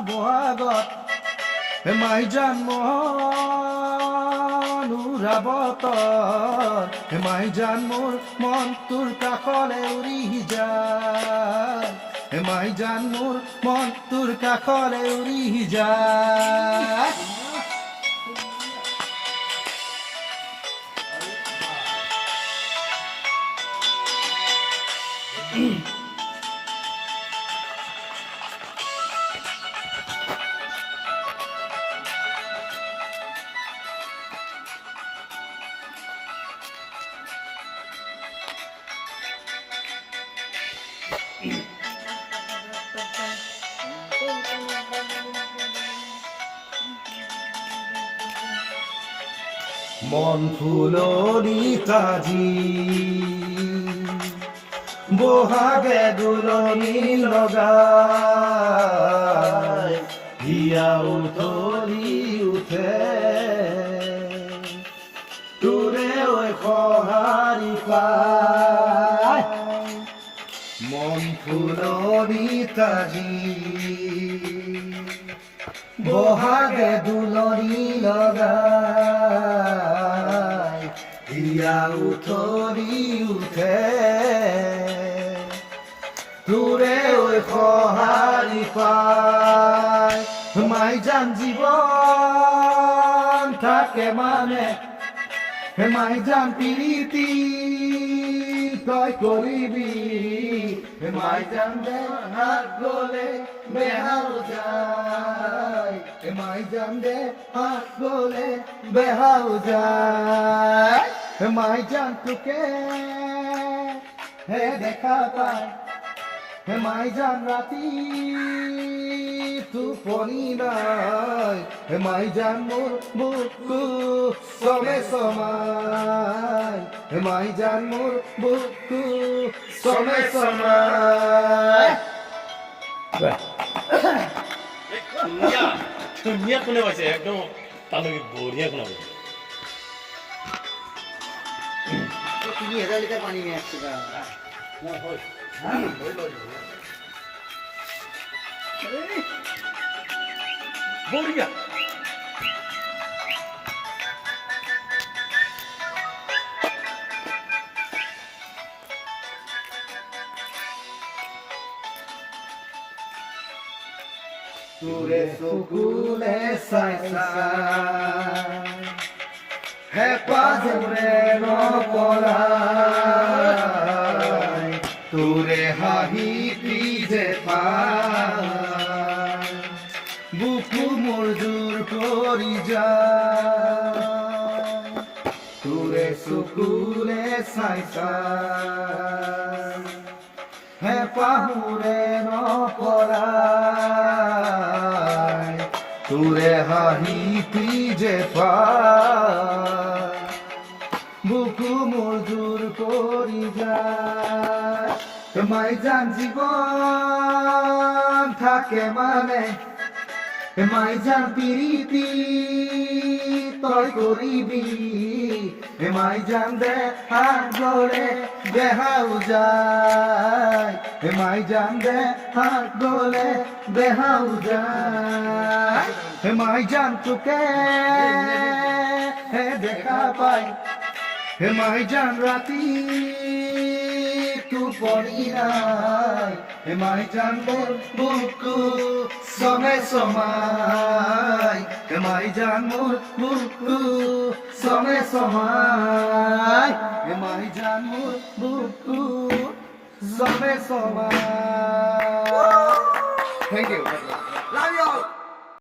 বহাগত মাই জান মন উৰাবতৰ মাই জান মোৰ মন তোৰ কাষলে উৰি যায় মাই জান মোৰ মন তোৰ কাষলে উৰি যায় মন ফুলনি কাজি বহাগে দুলনি লগাই হিয়া উতলি উঠে তোৰে ঐ সঁহাৰি পাই মন ফুলনি কাজি বহাগে দুলনি লগাই হিয়া উতলি উঠে তোৰে ঐ সঁহাৰি পাই মাই জান জীৱন থাকে মানে মাই জান প্ৰীতি তই কৰিবি মাই জান দে হাত গলে বেহাল যায় মাই জান দে হাত গলে বেহাল যায় মাই জান তোকে হে দেখা পায় মাই জান রাতি টোপনি নাই মাই জান মোৰ বুকু চবে সমাই মাই জান মোৰ বুকু চবে সমাই ধুনীয়া কোনে পাইছে একদম তালৈকে বঢ়িয়া কোনে পাইছে 3000 লিটার পানি নিয়ে আসছে বঢ়িয়া তোৰে চকুলে চাই চাই হেঁপাহৰে নপলাই তোৰে হাঁহি যে পাই বুকু মোৰ জোৰ কৰি যায় তোৰে চকুলে চাই চাই হেঁপাহৰে নপলাই তোৰে হাঁহি যে পাই বুকু মোৰ জোৰ কৰি যায় মাই জান জীৱন থাকে মানে মাই জান প্ৰীতি তই কৰিবি মাই জান দে হাত গলে বেহাল যায় মাই জান দে হাত গলে বেহাল যায় মাই জান তোকে দেখা পায় মাই জান রাতি টোপনি নাই মাই জান মোৰ বুকু চবে সমাই মাই জান মোৰ বুকু চবে সমাই মাই জান মোৰ বুকু চবে সমাই Thank you.